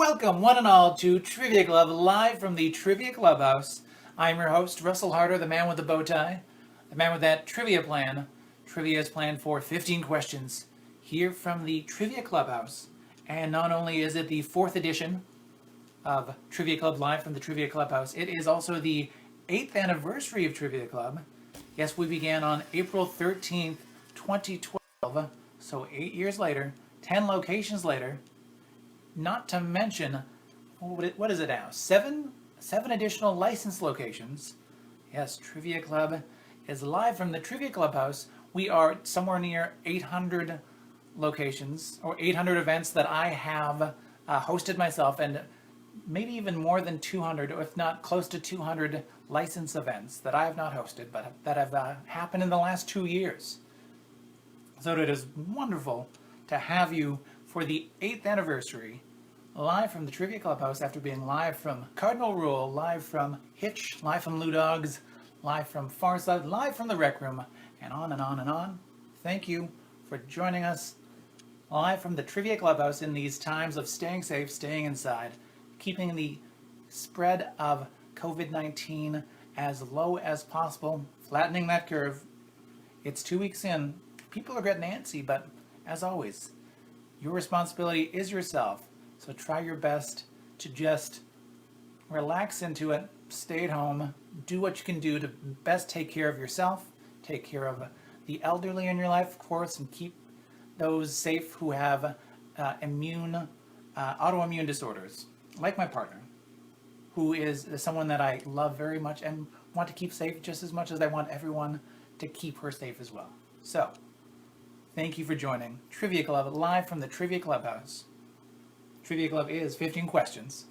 Welcome, one and all, to Trivia Club, live from the Trivia Clubhouse. I'm your host, Russell Harder, the man with the bow tie, the man with that trivia plan. Trivia is planned for 15 questions here from the Trivia Clubhouse. And not only is it the 4th edition of Trivia Club live from the Trivia Clubhouse, it is also the 8th anniversary of Trivia Club. Yes, we began on April 13th, 2012, so 8 years later, 10 locations later. Not to mention, what is it now? Seven additional licensed locations. Yes, Trivia Club is live from the Trivia Clubhouse. We are somewhere near 800 locations, or 800 events that I have hosted myself, and maybe even more than 200, or if not close to 200 licensed events that I have not hosted, but that have happened in the last 2 years. So it is wonderful to have you for the 8th anniversary, live from the Trivia Clubhouse after being live from Cardinal Rule, live from Hitch, live from Lou Dogs, live from Farside, live from the Rec Room, and on and on and on. Thank you for joining us live from the Trivia Clubhouse in these times of staying safe, staying inside, keeping the spread of COVID-19 as low as possible, flattening that curve. It's 2 weeks in. People are getting antsy, but as always, your responsibility is yourself, so try your best to just relax into it, stay at home, do what you can do to best take care of yourself, take care of the elderly in your life, of course, and keep those safe who have autoimmune disorders, like my partner, who is someone that I love very much and want to keep safe just as much as I want everyone to keep her safe as well. So, thank you for joining Trivia Club live from the Trivia Clubhouse. Trivia Club is 15 questions,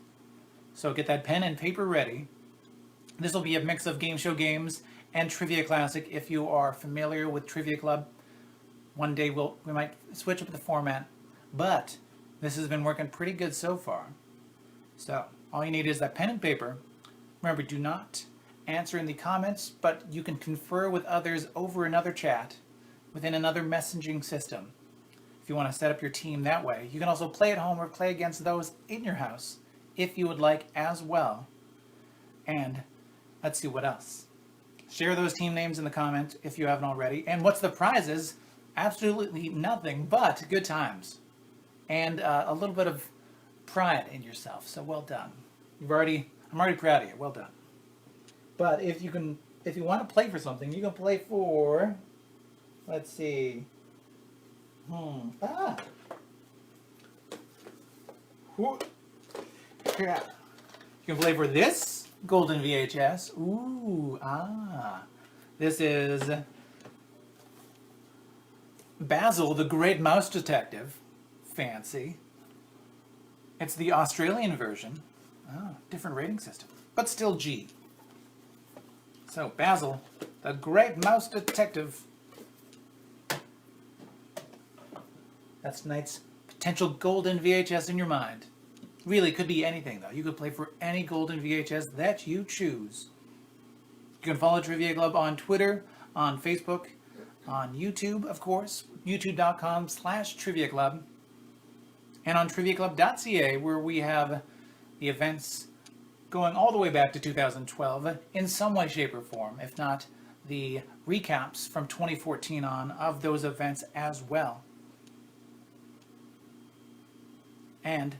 so get that pen and paper ready. This will be a mix of game show games and Trivia Classic if you are familiar with Trivia Club. One day we might switch up the format, but this has been working pretty good so far. So all you need is that pen and paper. Remember, do not answer in the comments, but you can confer with others over another chat within another messaging system. If you want to set up your team that way, you can also play at home or play against those in your house if you would like as well. And let's see what else. Share those team names in the comment if you haven't already. And what's the prizes? Absolutely nothing but good times and a little bit of pride in yourself. So well done. I'm already proud of you. Well done. But if you want to play for something, you can play for. Let's see. Yeah. You can play for this golden VHS. This is Basil, the Great Mouse Detective. Fancy. It's the Australian version. Different rating system, but still G. So Basil, the Great Mouse Detective. That's tonight's potential golden VHS in your mind. Really, could be anything, though. You could play for any golden VHS that you choose. You can follow Trivia Club on Twitter, on Facebook, on YouTube, of course, youtube.com/Trivia Club, and on triviaclub.ca, where we have the events going all the way back to 2012 in some way, shape, or form, if not the recaps from 2014 on of those events as well. And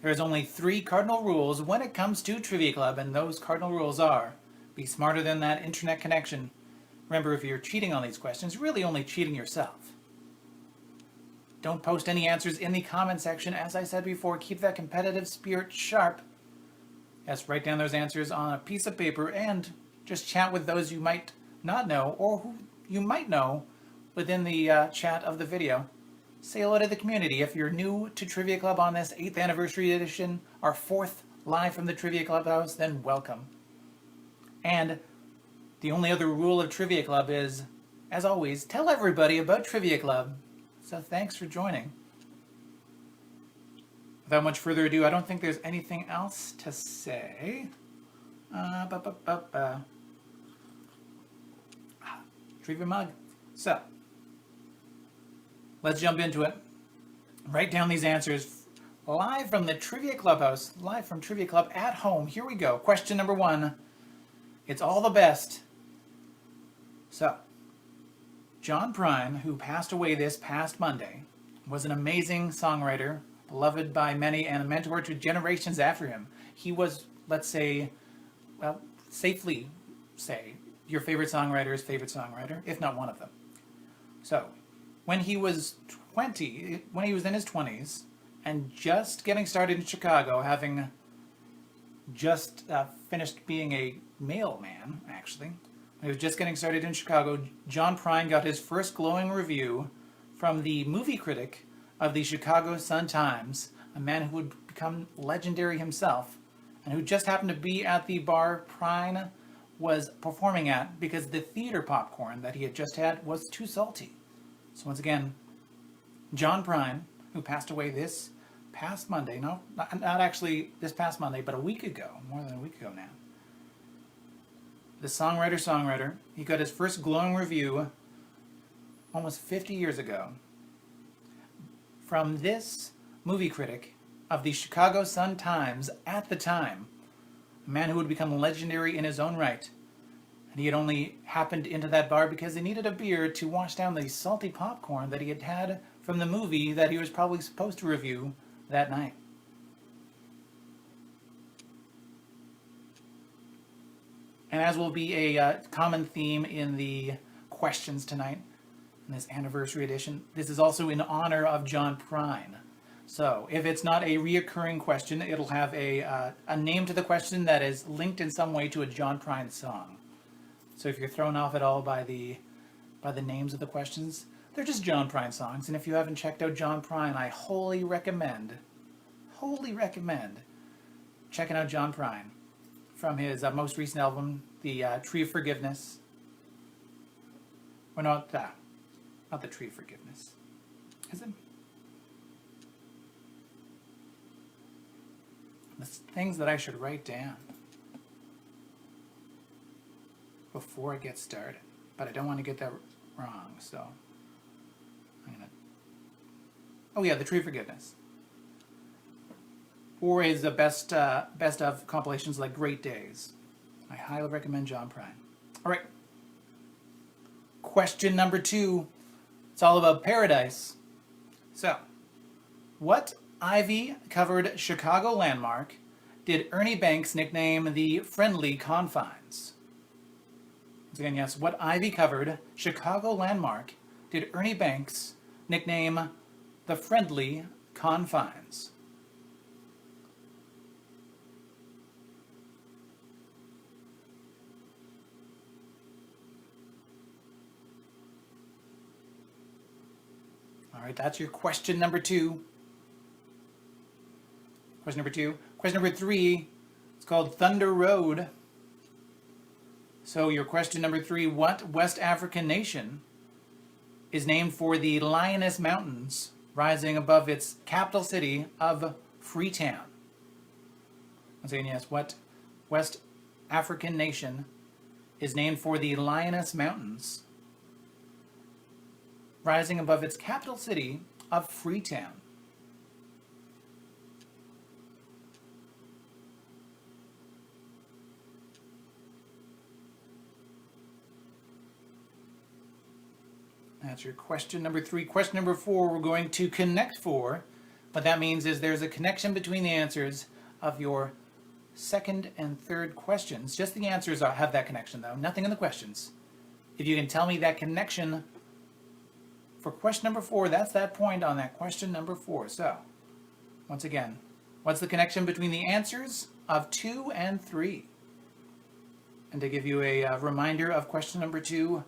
there's only 3 cardinal rules when it comes to Trivia Club, and those cardinal rules are: be smarter than that internet connection. Remember, if you're cheating on these questions, you're really only cheating yourself. Don't post any answers in the comment section. As I said before, keep that competitive spirit sharp. Yes, write down those answers on a piece of paper and just chat with those you might not know or who you might know within the chat of the video. Say hello to the community. If you're new to Trivia Club on this 8th anniversary edition, our 4th live from the Trivia Clubhouse, then welcome. And the only other rule of Trivia Club is, as always, tell everybody about Trivia Club. So thanks for joining. Without much further ado, I don't think there's anything else to say. Trivia mug. So, let's jump into it. Write down these answers live from the Trivia Clubhouse, live from Trivia Club at home. Here we go. Question number 1. It's all the best. So, John Prine, who passed away this past Monday, was an amazing songwriter, beloved by many and a mentor to generations after him. He was, let's say, well, safely say, your favorite songwriter's favorite songwriter, if not one of them. So, when he was in his 20s, and just getting started in Chicago, having just finished being a mailman, actually, when he was just getting started in Chicago, John Prine got his first glowing review from the movie critic of the Chicago Sun-Times, a man who would become legendary himself, and who just happened to be at the bar Prine was performing at because the theater popcorn that he had just had was too salty. So once again, John Prine, who passed away this past Monday, not actually this past Monday, but a week ago, more than a week ago now. The songwriter, he got his first glowing review almost 50 years ago from this movie critic of the Chicago Sun-Times at the time, a man who would become legendary in his own right. And he had only happened into that bar because he needed a beer to wash down the salty popcorn that he had had from the movie that he was probably supposed to review that night. And as will be a common theme in the questions tonight, in this anniversary edition, this is also in honor of John Prine. So if it's not a reoccurring question, it'll have a name to the question that is linked in some way to a John Prine song. So if you're thrown off at all by the names of the questions, they're just John Prine songs. And if you haven't checked out John Prine, I wholly recommend checking out John Prine from his most recent album, the Tree of Forgiveness. Or not the Tree of Forgiveness. Is it? The things that I should write down before I get started. But I don't want to get that wrong, so I'm gonna... Oh yeah, the Tree of Forgiveness. Or his best of compilations like Great Days. I highly recommend John Prine. All right. Question number 2. It's all about paradise. So, what ivy-covered Chicago landmark did Ernie Banks nickname the Friendly Confines? Once again, yes, what ivy-covered Chicago landmark did Ernie Banks nickname the Friendly Confines? All right, that's your question number 2. Question number 2. Question number 3, it's called Thunder Road. So your question number 3, what West African nation is named for the Lioness Mountains rising above its capital city of Freetown? I'm saying yes, what West African nation is named for the Lioness Mountains rising above its capital city of Freetown? That's your question number 3. Question number 4, we're going to connect 4. What that means is there's a connection between the answers of your second and third questions. Just the answers have that connection, though. Nothing in the questions. If you can tell me that connection for question number 4, that's that point on that question number 4. So, once again, what's the connection between the answers of 2 and 3? And to give you a reminder of question number 2,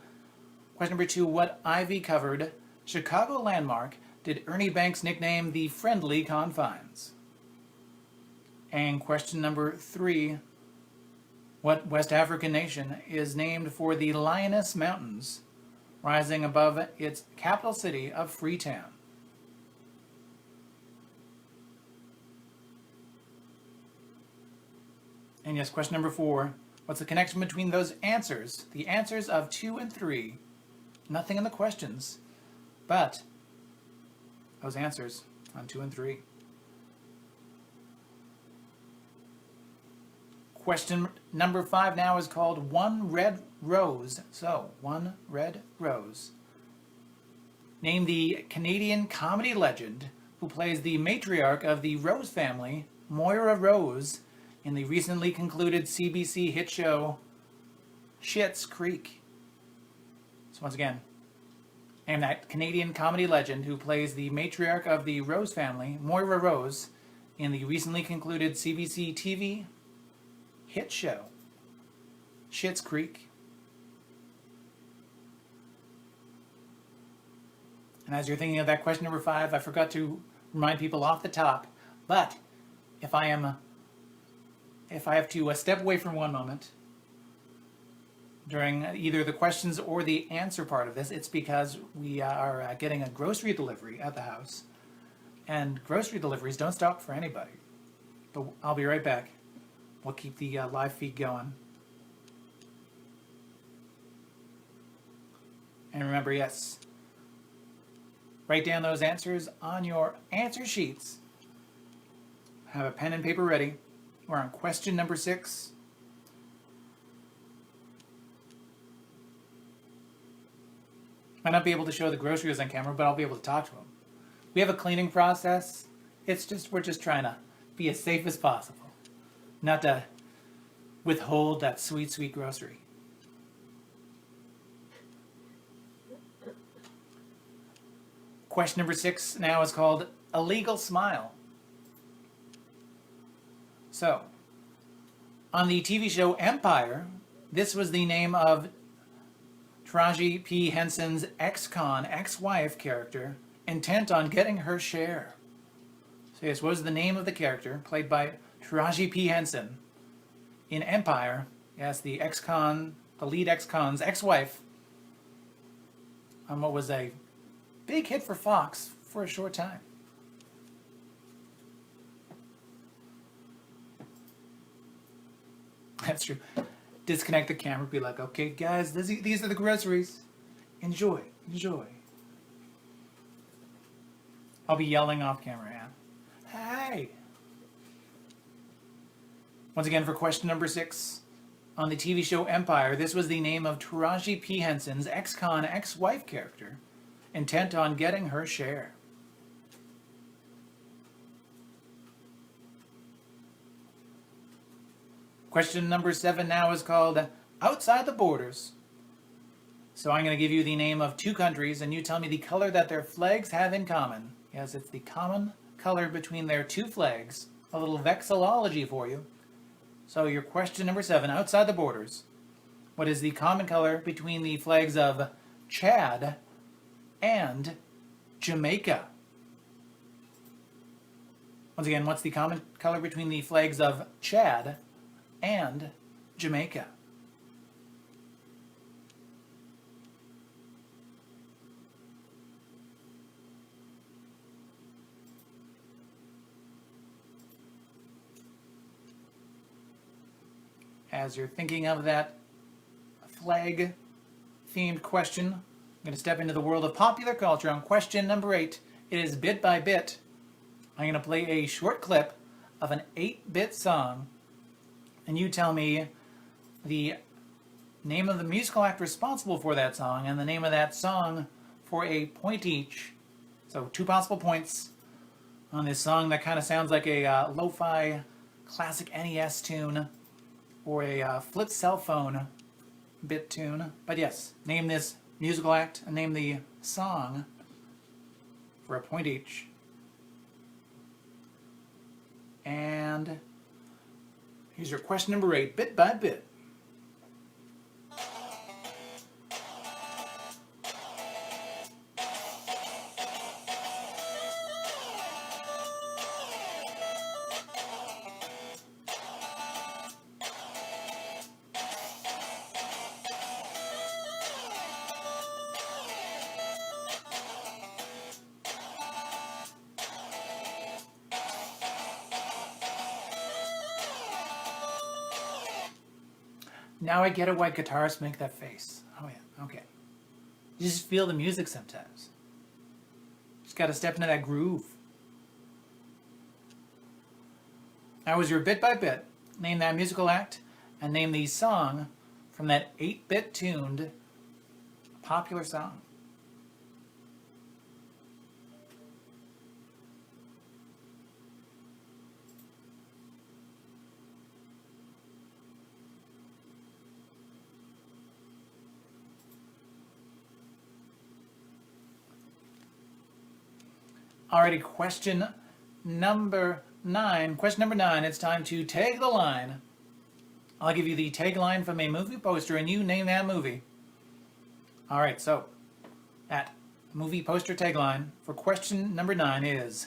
what ivy-covered Chicago landmark did Ernie Banks nickname the Friendly Confines? And question number 3, what West African nation is named for the Lioness Mountains rising above its capital city of Freetown? And yes, question number 4, what's the connection between those answers, the answers of 2 and 3? Nothing in the questions, but those answers on 2 and 3. Question number 5 now is called One Red Rose. So, One Red Rose. Name the Canadian comedy legend who plays the matriarch of the Rose family, Moira Rose, in the recently concluded CBC hit show Schitt's Creek. So once again, name that Canadian comedy legend who plays the matriarch of the Rose family, Moira Rose, in the recently concluded CBC TV hit show Schitt's Creek. And as you're thinking of that question number 5, I forgot to remind people off the top, but if I have to step away for one moment during either the questions or the answer part of this, it's because we are getting a grocery delivery at the house, and grocery deliveries don't stop for anybody. But I'll be right back. We'll keep the live feed going. And remember, yes, write down those answers on your answer sheets. Have a pen and paper ready. We're on question number 6. Might not be able to show the groceries on camera, but I'll be able to talk to them. We have a cleaning process. We're just trying to be as safe as possible, not to withhold that sweet, sweet grocery. Question number 6 now is called A Legal Smile. So, on the TV show Empire, this was the name of Taraji P. Henson's ex-con, ex-wife character, intent on getting her share. So yes, what was the name of the character, played by Taraji P. Henson, in Empire? Yes, the ex-con, the lead ex-con's ex-wife, on what was a big hit for Fox for a short time. That's true. Disconnect the camera, be like, okay, guys, these are the groceries. Enjoy, enjoy. I'll be yelling off camera, yeah. Hey! Once again, for question number 6, on the TV show Empire, this was the name of Taraji P. Henson's ex-con, ex-wife character, intent on getting her share. Question number 7 now is called Outside the Borders. So I'm going to give you the name of 2 countries, and you tell me the color that their flags have in common. Yes, it's the common color between their 2 flags. A little vexillology for you. So your question number 7, Outside the Borders. What is the common color between the flags of Chad and Jamaica? Once again, what's the common color between the flags of Chad and Jamaica? As you're thinking of that flag-themed question, I'm going to step into the world of popular culture on question number 8. It is Bit by Bit. I'm going to play a short clip of an 8-bit song, and you tell me the name of the musical act responsible for that song and the name of that song for a point each. So 2 possible points on this song that kind of sounds like a lo-fi classic NES tune or a flip cell phone bit tune. But yes, name this musical act and name the song for a point each. And here's your question number 8, Bit by Bit. Now I get it why guitarists make that face. Oh yeah, okay. You just feel the music sometimes. Just gotta step into that groove. That was your Bit by Bit. name that musical act, and name the song from that 8-bit tuned popular song. Alrighty, question number 9. Question number 9, it's time to tag the line. I'll give you the tagline from a movie poster and you name that movie. Alright, so that movie poster tagline for question number 9 is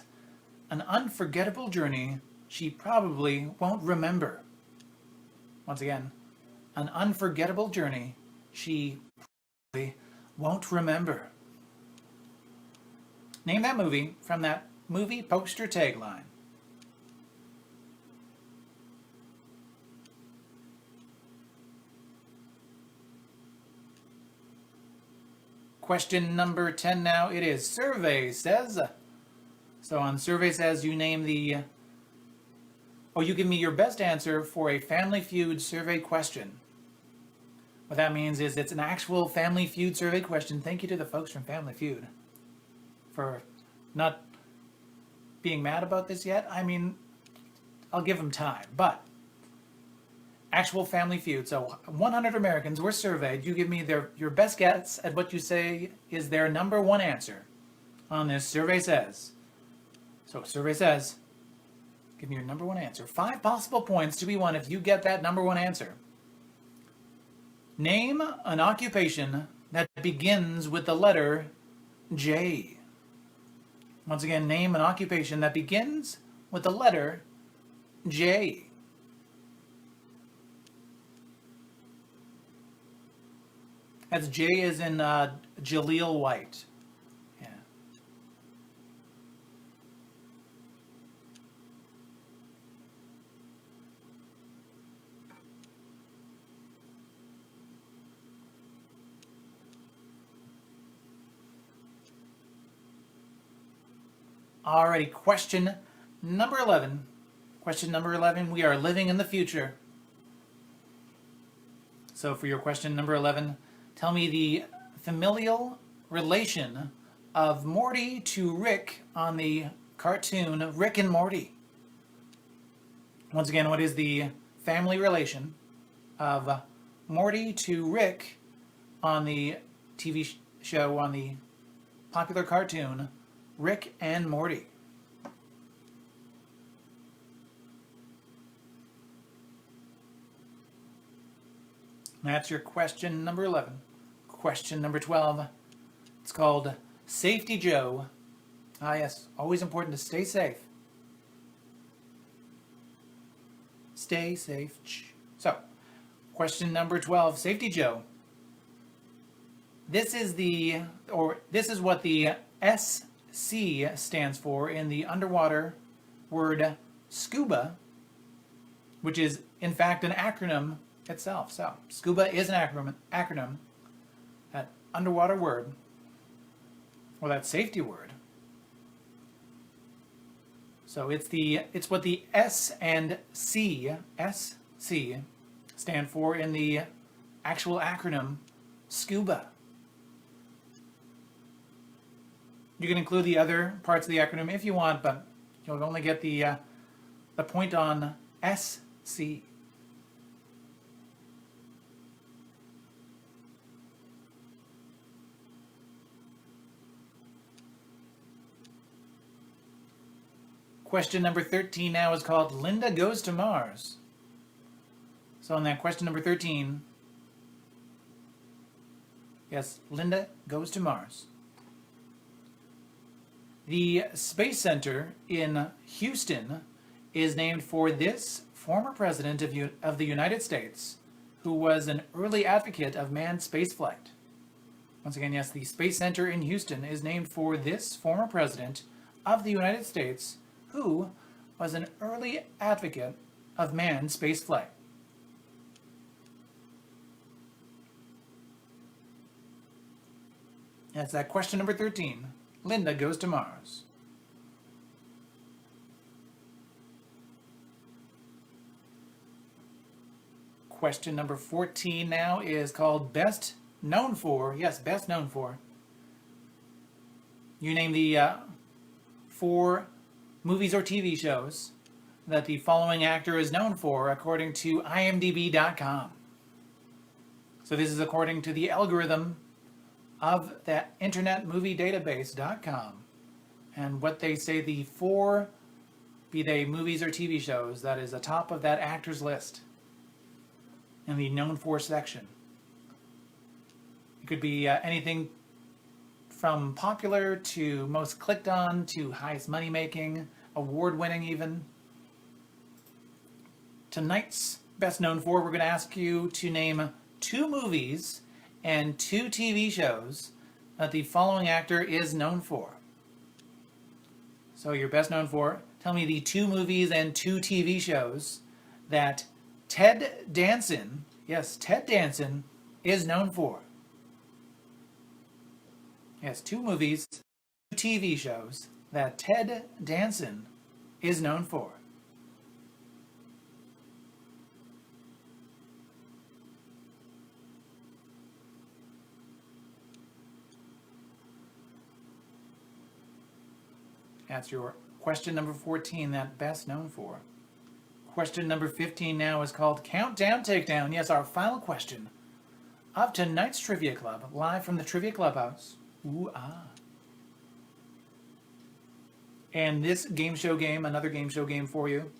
an unforgettable journey she probably won't remember. Once again, an unforgettable journey she probably won't remember. Name that movie from that movie poster tagline. Question number 10 now. It is Survey Says. So on Survey Says, you name the... Oh, you give me your best answer for a Family Feud survey question. What that means is it's an actual Family Feud survey question. Thank you to the folks from Family Feud for not being mad about this yet. I mean, I'll give them time, but actual Family Feud. So 100 Americans were surveyed. You give me your best guess at what you say is their number one answer on this Survey Says. So Survey Says, give me your number one answer. 5 possible points to be won if you get that number one answer. Name an occupation that begins with the letter J. Once again, name an occupation that begins with the letter J. That's J as in Jaleel White. Yeah. Alrighty, question number 11. Question number 11, we are living in the future. So for your question number 11, tell me the familial relation of Morty to Rick on the cartoon Rick and Morty. Once again, what is the family relation of Morty to Rick on the TV show, on the popular cartoon Rick and Morty? That's your question number 11. Question number 12. It's called Safety Joe. Ah, yes, always important to stay safe. Stay safe. So, question number 12, Safety Joe. This is what the SC stands for in the underwater word scuba, which is in fact an acronym itself. So scuba is an acronym, that underwater word, or that safety word. So it's what the S and C, SC, stand for in the actual acronym scuba. You can include the other parts of the acronym if you want, but you'll only get the point on SC. Question number 13 now is called Linda Goes to Mars. So on that question number 13, yes, Linda Goes to Mars. The Space Center in Houston is named for this former president of the United States who was an early advocate of manned spaceflight. Once again, yes, the Space Center in Houston is named for this former president of the United States who was an early advocate of manned spaceflight. That's that question number 13. Linda Goes to Mars. Question number 14 now is called Best Known For. Yes, Best Known For. You name the 4 movies or TV shows that the following actor is known for according to imdb.com. So this is according to the algorithm of that Internet Movie Database.com. And what they say the 4, be they movies or TV shows, that is atop of that actor's list in the known for section. It could be anything from popular to most clicked on to highest money making, award winning even. Tonight's best known for, we're going to ask you to name 2 movies and 2 TV shows that the following actor is known for. So your best known for, tell me the 2 movies and 2 TV shows that Ted Danson, yes, Ted Danson, is known for. Yes, 2 movies, 2 TV shows that Ted Danson is known for. That's your question number 14, that best known for. Question number 15 now is called Countdown Takedown. Yes, our final question of tonight's Trivia Club, live from the Trivia Clubhouse. Ooh, ah. And this game show game, another game show game for you,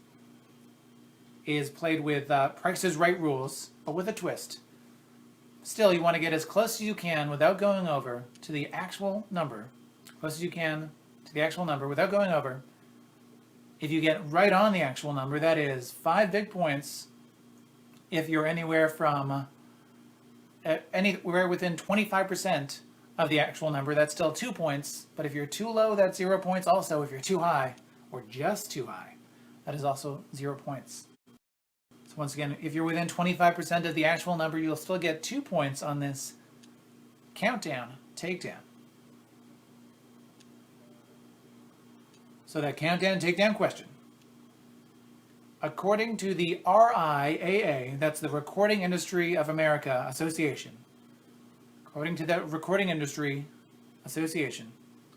is played with Price is Right rules, but with a twist. Still, you want to get as close as you can without going over to the actual number, close as you can to the actual number without going over. If you get right on the actual number, that is 5 big points. If you're anywhere from anywhere within 25% of the actual number, that's still 2 points. But if you're too low, that's 0 points. Also, if you're too high or just too high, that is also 0 points. So once again, if you're within 25% of the actual number, you'll still get 2 points on this countdown takedown. So that countdown takedown question. According to the RIAA, that's the Recording Industry of America Association. According to the Recording Industry Association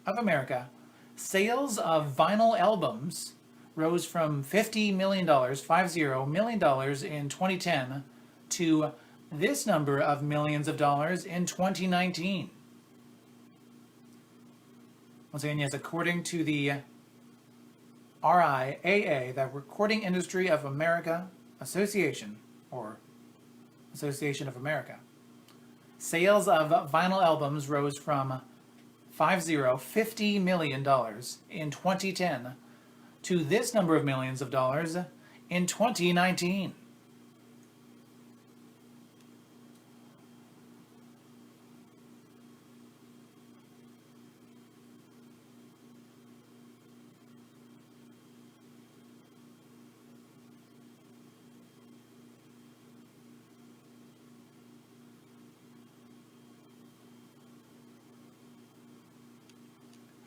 of America, sales of vinyl albums rose from $50 million, $50 million in 2010 to this number of millions of dollars in 2019. Once again, yes, according to the RIAA, the Recording Industry of America Association, or Association of America, sales of vinyl albums rose from $50 million in 2010 to this number of millions of dollars in 2019.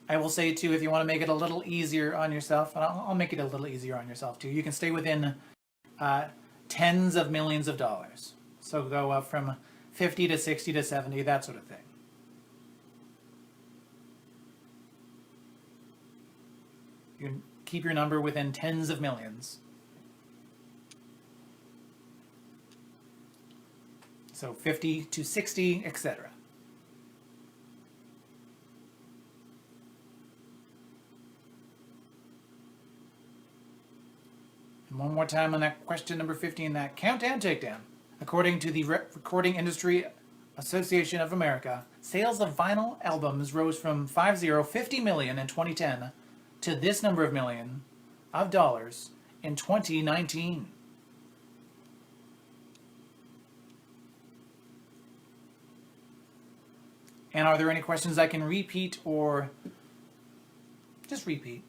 I will say, too, if you want to make it a little easier on yourself, and I'll make it a little easier on yourself, too, you can stay within tens of millions of dollars. So go up from 50 to 60 to 70, that sort of thing. You can keep your number within tens of millions. So 50 to 60, etc. One more time on that question number 15, that countdown takedown. According to the Recording Industry Association of America, sales of vinyl albums rose from $50 million in 2010 to this number of million of dollars in 2019. And are there any questions I can repeat or just repeat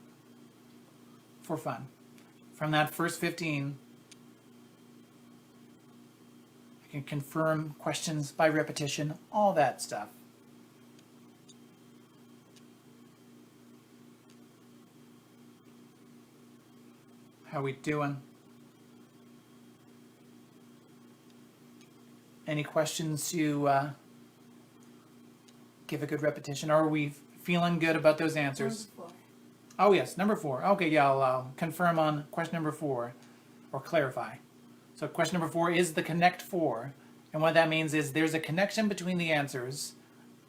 for fun? From that first 15, I can confirm questions by repetition, all that stuff. How we doing? Any questions to give a good repetition? Or are we feeling good about those answers? Number 4. Oh, yes, number 4. Okay, yeah, I'll confirm on question number 4, or clarify. So question number 4 is the connect 4. And what that means is there's a connection between the answers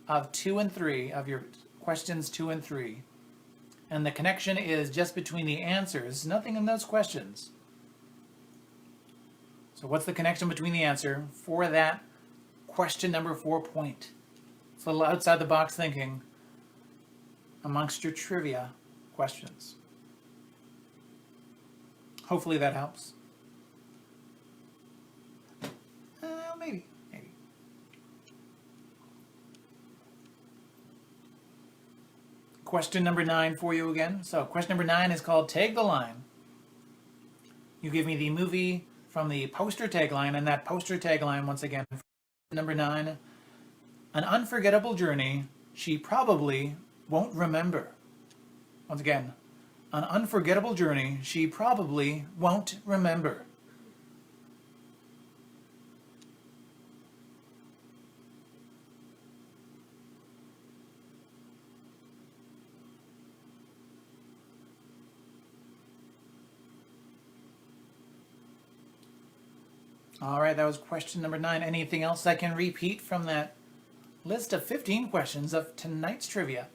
of 2 and 3, of your questions 2 and 3. And the connection is just between the answers, nothing in those questions. So what's the connection between the answer for that question number 4 point? It's a little outside the box thinking amongst your trivia questions. Hopefully that helps. Maybe. Question number 9 for you again. So question number 9 is called Tag the Line. You give me the movie from the poster tagline, and that poster tagline, once again, number 9, an unforgettable journey she probably won't remember. Once again, an unforgettable journey she probably won't remember. All right, that was question number 9. Anything else I can repeat from that list of 15 questions of tonight's trivia?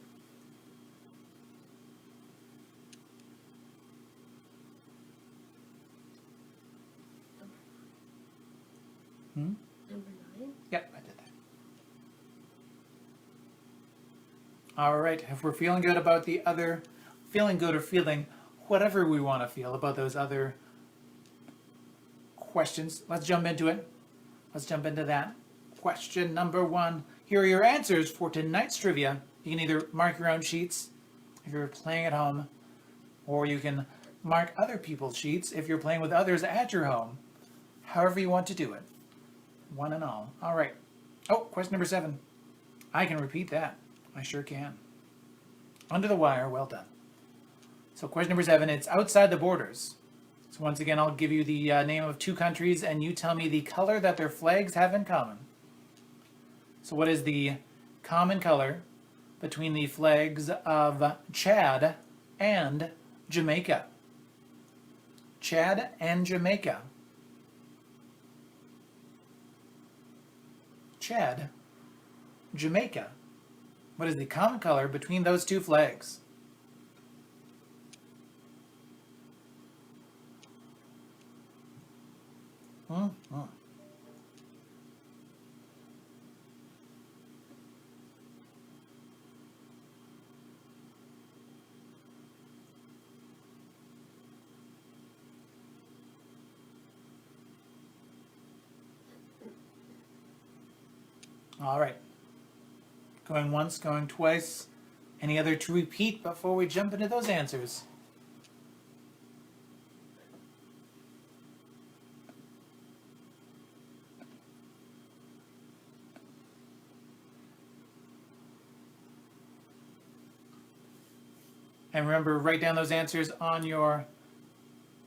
Number 9? Yep, I did that. All right, if we're feeling good about the other, feeling good or feeling whatever we want to feel about those other questions, let's jump into it. Let's jump into that. Question number 1. Here are your answers for tonight's trivia. You can either mark your own sheets if you're playing at home, or you can mark other people's sheets if you're playing with others at your home. However you want to do it. One and all. All right. Oh, question number 7. I can repeat that. I sure can. Under the wire, well done. So question number 7, it's outside the borders. So once again, I'll give you the name of 2 countries, and you tell me the color that their flags have in common. So what is the common color between the flags of Chad and Jamaica? Chad and Jamaica. Chad, Jamaica. What is the common color between those 2 flags? All right. Going once, going twice. Any other to repeat before we jump into those answers? And remember, write down those answers on your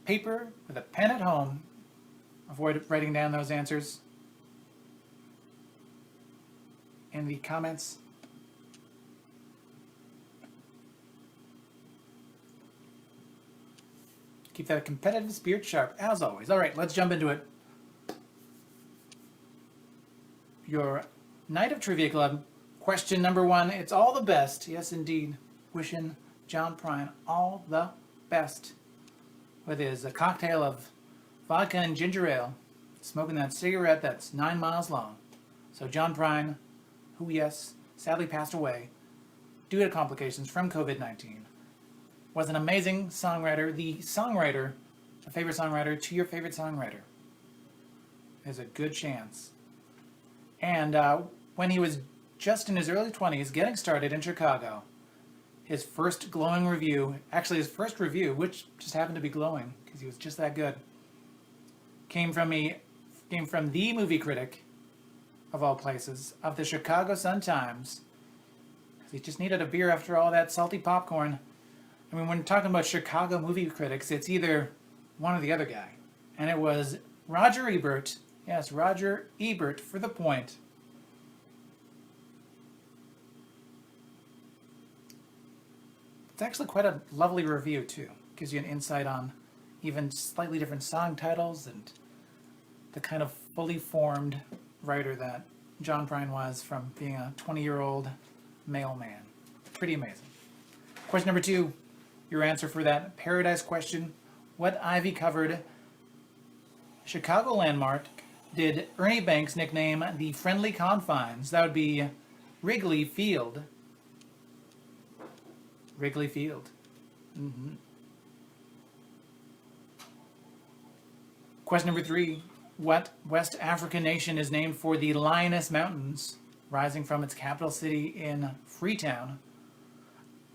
paper with a pen at home. Avoid writing down those answers in the comments. Keep that competitive spirit sharp, as always. All right, let's jump into it. Your Night of Trivia Club, question number 1. It's all the best. Yes, indeed. Wishing John Prine all the best with his a cocktail of vodka and ginger ale, smoking that cigarette that's 9 miles long. So John Prine, who, yes, sadly passed away due to complications from COVID-19, was an amazing songwriter, the favorite songwriter to your favorite songwriter. There's a good chance. And when he was just in his early 20s, getting started in Chicago, his first glowing review, actually his first review, which just happened to be glowing because he was just that good, came from the movie critic, of all places, of the Chicago Sun-Times. He just needed a beer after all that salty popcorn. I mean, when talking about Chicago movie critics, it's either one or the other guy. And it was Roger Ebert, Yes, Roger Ebert for the point. It's actually quite a lovely review, too. Gives you an insight on even slightly different song titles and the kind of fully formed writer that John Prine was from being a 20-year-old mailman. Pretty amazing. Question number 2, your answer for that Paradise question. What ivy-covered Chicago landmark did Ernie Banks nickname the Friendly Confines? That would be Wrigley Field. Wrigley Field. Question number 3. What West African nation is named for the Lioness Mountains, rising from its capital city in Freetown?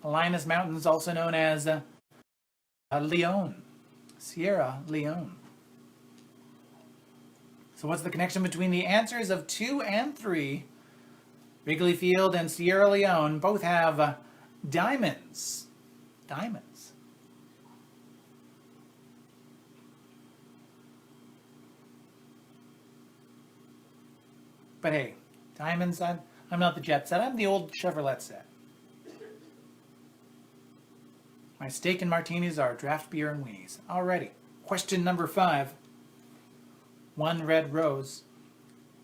Lioness Mountains, also known as Leone, Sierra Leone. So what's the connection between the answers of 2 and 3? Wrigley Field and Sierra Leone both have diamonds. Diamonds. But hey, diamonds, I'm not the jet set, I'm the old Chevrolet set. My steak and martinis are draft beer and weenies. Alrighty. Question number 5. One red rose.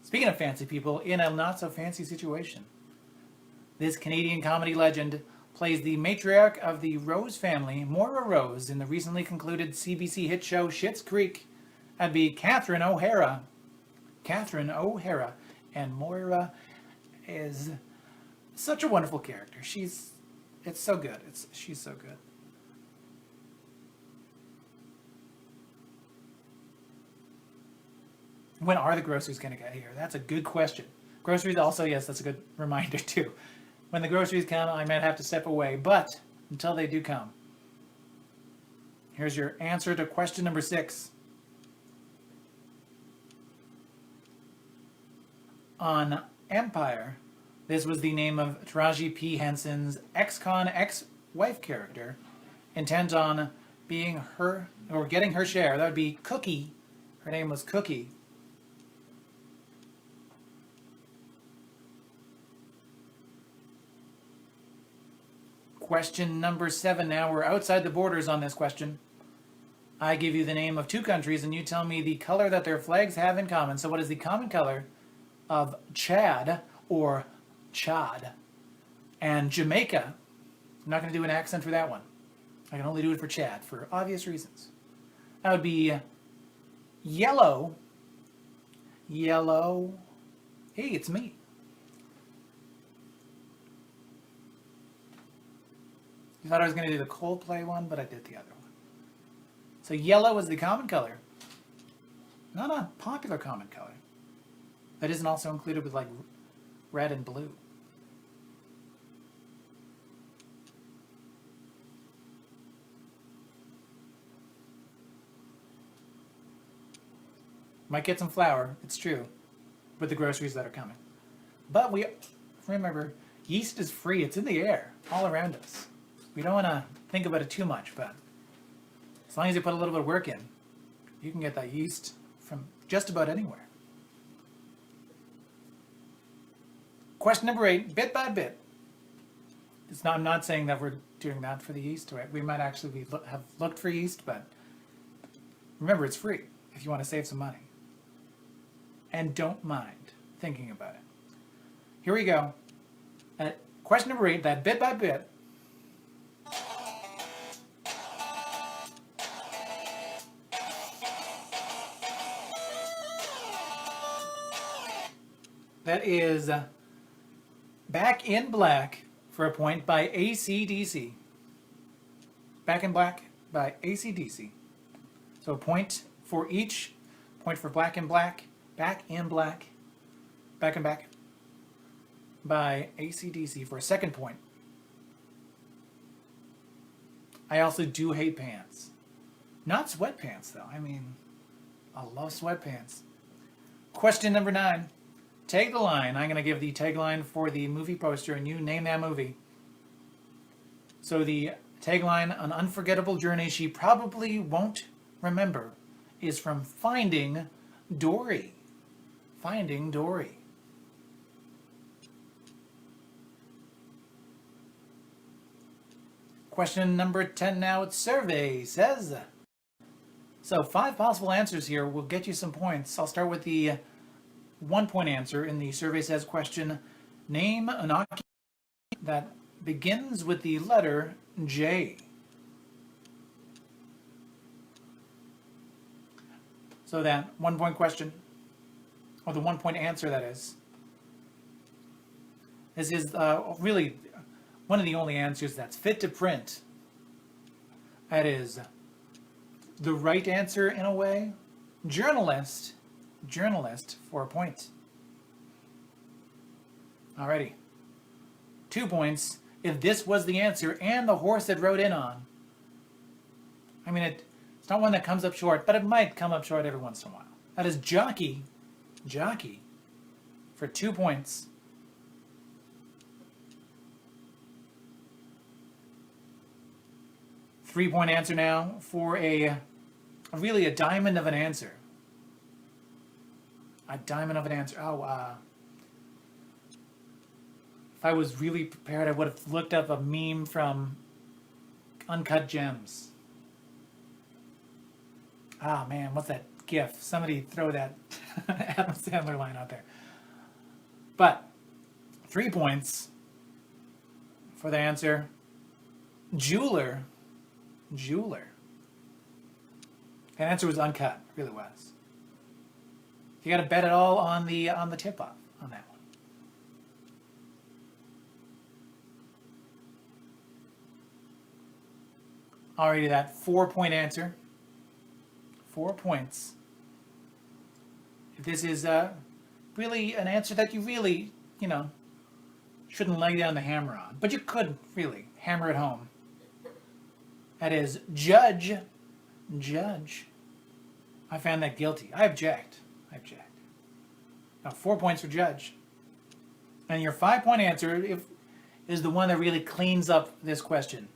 Speaking of fancy people, in a not so fancy situation, this Canadian comedy legend plays the matriarch of the Rose family, Moira Rose, in the recently concluded CBC hit show Schitt's Creek. That'd be Catherine O'Hara. Catherine O'Hara. And Moira is such a wonderful character. It's so good. She's so good. When are the groceries going to get here? That's a good question. Groceries also, yes, that's a good reminder too. When the groceries come, I might have to step away, but until they do come. Here's your answer to question number 6. On Empire, this was the name of Taraji P. Henson's ex-con ex-wife character, intent on being her, or getting her share. That would be Cookie. Her name was Cookie. Question number 7 now. We're outside the borders on this question. I give you the name of 2 countries and you tell me the color that their flags have in common. So what is the common color of Chad or Chad and Jamaica? I'm not going to do an accent for that one. I can only do it for Chad for obvious reasons. That would be yellow. Yellow. Hey, it's me. You thought I was going to do the Coldplay one, but I did the other one. So yellow is the common color. Not a popular common color. That isn't also included with like red and blue. Might get some flour, it's true, with the groceries that are coming. But we remember, yeast is free. It's in the air, all around us. We don't want to think about it too much, but as long as you put a little bit of work in, you can get that yeast from just about anywhere. Question number 8, bit by bit. I'm not saying that we're doing that for the yeast. Right? We might actually have looked for yeast, but remember, it's free if you want to save some money. And don't mind thinking about it. Here we go. Question number 8, that bit by bit. That is Back in Black for a point by AC/DC. Back in Black by AC/DC. So a point for each. Point for Black in Black. Back in Black. Back and Back by AC/DC for a second point. I also do hate pants. Not sweatpants though. I mean, I love sweatpants. Question number 9. Tag the line. I'm going to give the tagline for the movie poster and you name that movie. So the tagline, an unforgettable journey she probably won't remember, is from Finding Dory. Finding Dory. Question number 10 now. It's survey says. So 5 possible answers here will get you some points. I'll start with the 1-point answer in the survey says question. Name an occupation that begins with the letter J. So that 1-point question, or the 1-point answer that is. This is really one of the only answers that's fit to print. That is the right answer in a way. Journalist for a point. Alrighty. 2 points if this was the answer and the horse that rode in on. I mean, it's not one that comes up short, but it might come up short every once in a while. That is jockey for 2 points. Three-point answer now for really a diamond of an answer. A diamond of an answer. If I was really prepared, I would have looked up a meme from Uncut Gems. Ah, man, what's that gif? Somebody throw that Adam Sandler line out there. But 3 points for the answer. Jeweler. The answer was uncut. It really was. You got to bet it all on the tip-off on that one. Alrighty, that 4-point answer. 4 points. If this is really an answer that you really, shouldn't lay down the hammer on, but you could really hammer it home. That is judge. I found that guilty. I object. Now 4 points for judge. And your 5-point answer is the one that really cleans up this question.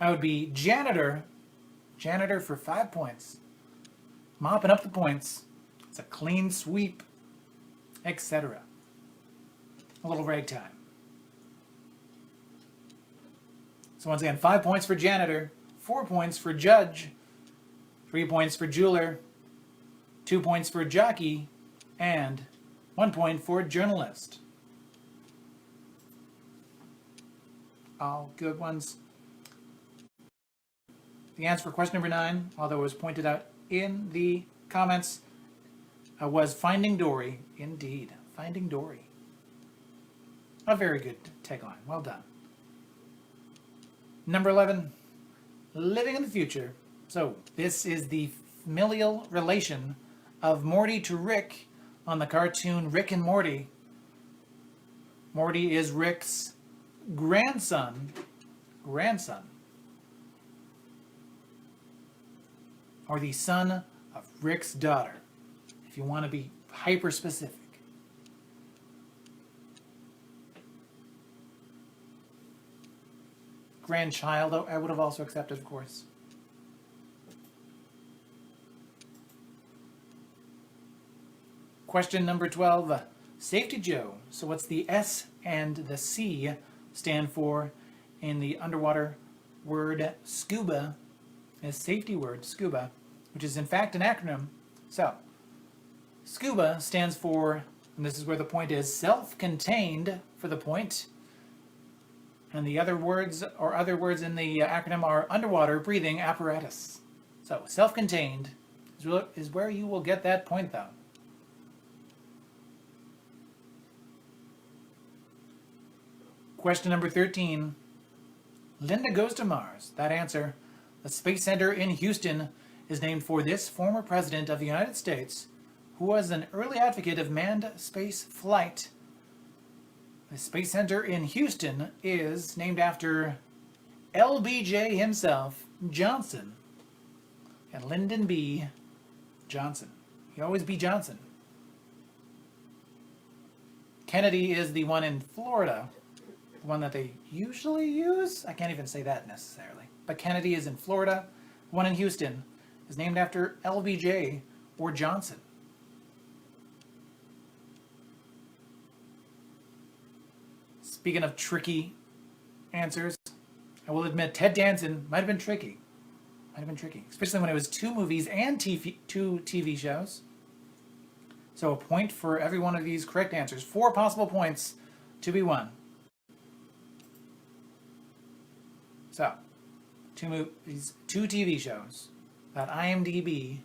That would be janitor. Janitor for 5 points. Mopping up the points. It's a clean sweep, etc. A little ragtime. So once again, 5 points for janitor, 4 points for judge, 3 points for jeweler, 2 points for jockey, and 1 point for journalist. All good ones. The answer for question number 9, although it was pointed out in the comments, was Finding Dory. Indeed, Finding Dory. A very good tagline. Well done. Number 11, living in the future. So this is the familial relation of Morty to Rick on the cartoon Rick and Morty. Morty is Rick's grandson, or the son of Rick's daughter, if you want to be hyper specific. Grandchild, I would have also accepted, of course. Question number 12, Safety Joe. So what's the S and the C stand for in the underwater word scuba? A safety word, scuba, which is in fact an acronym. So, scuba stands for, and this is where the point is, self-contained for the point. And the other words in the acronym are underwater breathing apparatus. So, self-contained is where you will get that point, though. Question number 13. Linda goes to Mars. That answer. The Space Center in Houston is named for this former president of the United States who was an early advocate of manned space flight. The Space Center in Houston is named after LBJ himself, Johnson, and Lyndon B. Johnson. He always B. Johnson. Kennedy is the one in Florida, the one that they usually use. I can't even say that necessarily. But Kennedy is in Florida. The one in Houston is named after LBJ or Johnson. Speaking of tricky answers, I will admit Ted Danson might have been tricky. Especially when it was 2 movies and 2 TV shows. So a point for every one of these correct answers. 4 possible points to be won. So, 2 movies, 2 TV shows. That IMDb,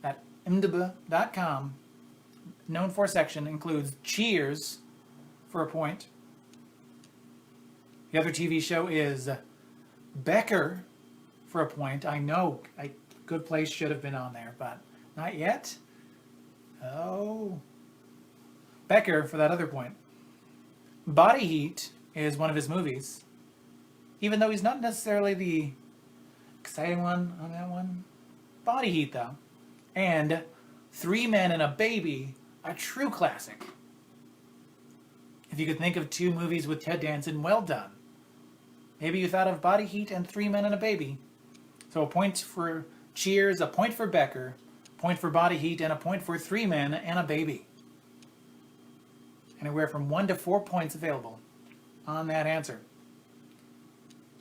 that imdb.com, known for section includes Cheers for a point. The other TV show is Becker for a point. I know Good Place should have been on there, but not yet. Oh. Becker for that other point. Body Heat is one of his movies, even though he's not necessarily the exciting one on that one. Body Heat, though. And 3 Men and a Baby, a true classic. If you could think of 2 movies with Ted Danson, well done. Maybe you thought of Body Heat and 3 Men and a Baby. So a point for Cheers, a point for Becker, a point for Body Heat, and a point for 3 Men and a Baby. Anywhere from 1 to 4 points available on that answer.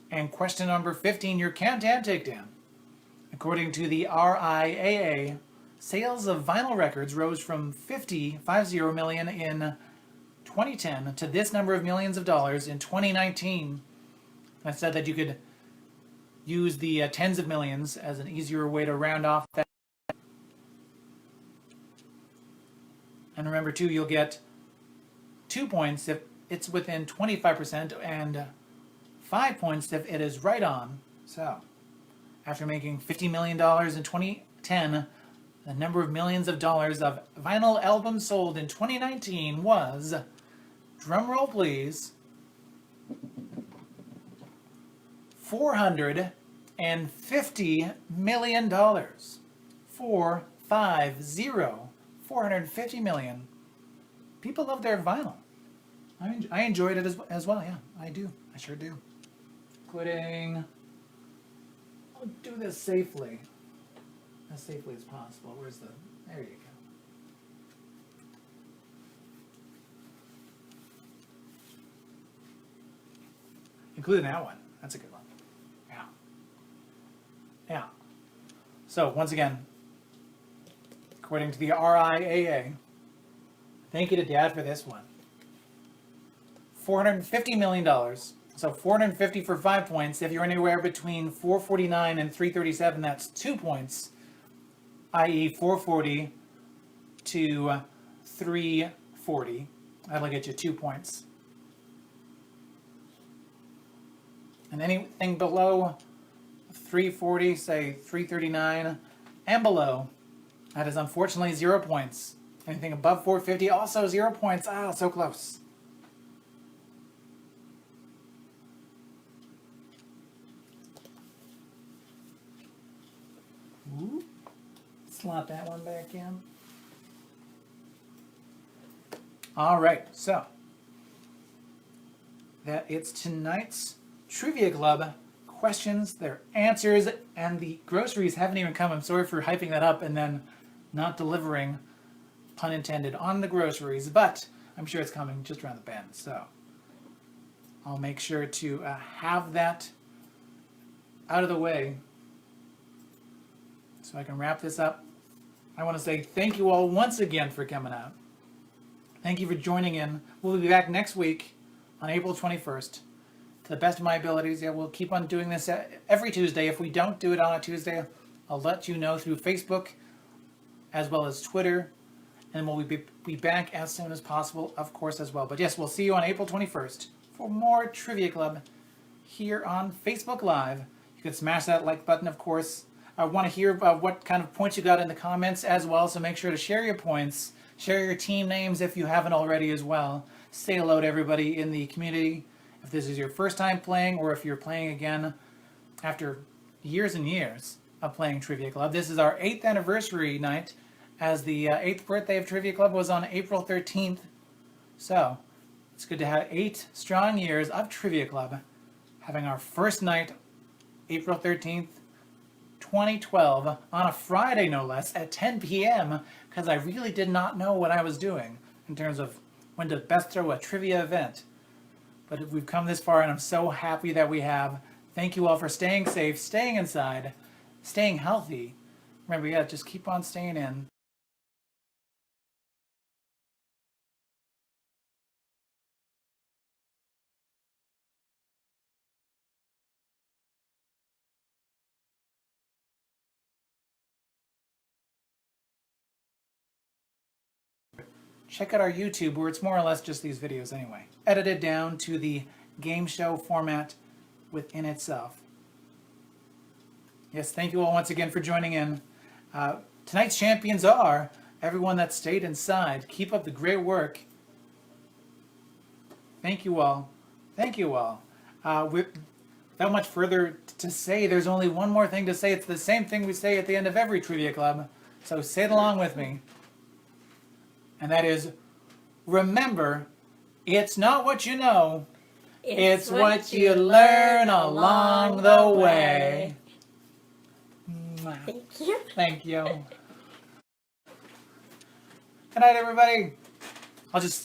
And question number 15, your countdown takedown. According to the RIAA, sales of vinyl records rose from 50 million in 2010 to this number of millions of dollars in 2019. I said that you could use the tens of millions as an easier way to round off that. And remember too, you'll get 2 points if it's within 25% and 5 points if it is right on. So, after making $50 million in 2010, the number of millions of dollars of vinyl albums sold in 2019 was, drumroll please, $450 million. $450 million. People love their vinyl. I enjoyed it as well, yeah, I do. I sure do. Including, I'll do this safely. As safely as possible. Where's the, there you go. Including that one. That's a good one. Yeah. Yeah. So, once again, according to the RIAA, thank you to Dad for this one. $450 million. So 450 for 5 points. If you're anywhere between 449 and 337, that's 2 points. I.e. 440 to 340. That'll get you 2 points. And anything below 340, say 339 and below, that is unfortunately 0 points. Anything above 450, also 0 points. Ah, so close. Ooh. Slot that one back in. All right, so that it's tonight's Trivia Club questions, their answers, and the groceries haven't even come. I'm sorry for hyping that up and then not delivering, pun intended, on the groceries, but I'm sure it's coming just around the bend, so I'll make sure to have that out of the way so I can wrap this up. I want to say thank you all once again for coming out. Thank you for joining in. We'll be back next week on April 21st. To the best of my abilities, yeah, we'll keep on doing this every Tuesday. If we don't do it on a Tuesday, I'll let you know through Facebook as well as Twitter. And we'll be back as soon as possible, of course, as well. But yes, we'll see you on April 21st for more Trivia Club here on Facebook Live. You can smash that like button, of course. I want to hear about what kind of points you got in the comments as well, so make sure to share your points. Share your team names if you haven't already as well. Say hello to everybody in the community. If this is your first time playing, or if you're playing again after years and years of playing Trivia Club. This is our 8th anniversary night, as the 8th birthday of Trivia Club was on April 13th. So, it's good to have 8 strong years of Trivia Club, having our first night, April 13th, 2012, on a Friday no less, at 10 p.m., because I really did not know what I was doing in terms of when to best throw a trivia event. but we've come this far, and I'm so happy that we have. Thank you all for staying safe, staying inside, staying healthy. Remember, yeah, just keep on staying in. Check out our YouTube, where it's more or less just these videos anyway, edited down to the game show format within itself. Yes, thank you all once again for joining in. Tonight's champions are everyone that stayed inside. Keep up the great work. Thank you all. Thank you all. Without much further to say, there's only one more thing to say. It's the same thing we say at the end of every trivia club. So say it along with me. And that is, remember, it's not what you know, it's what you learn along the way. Thank you. Thank you. Good night, everybody. I'll just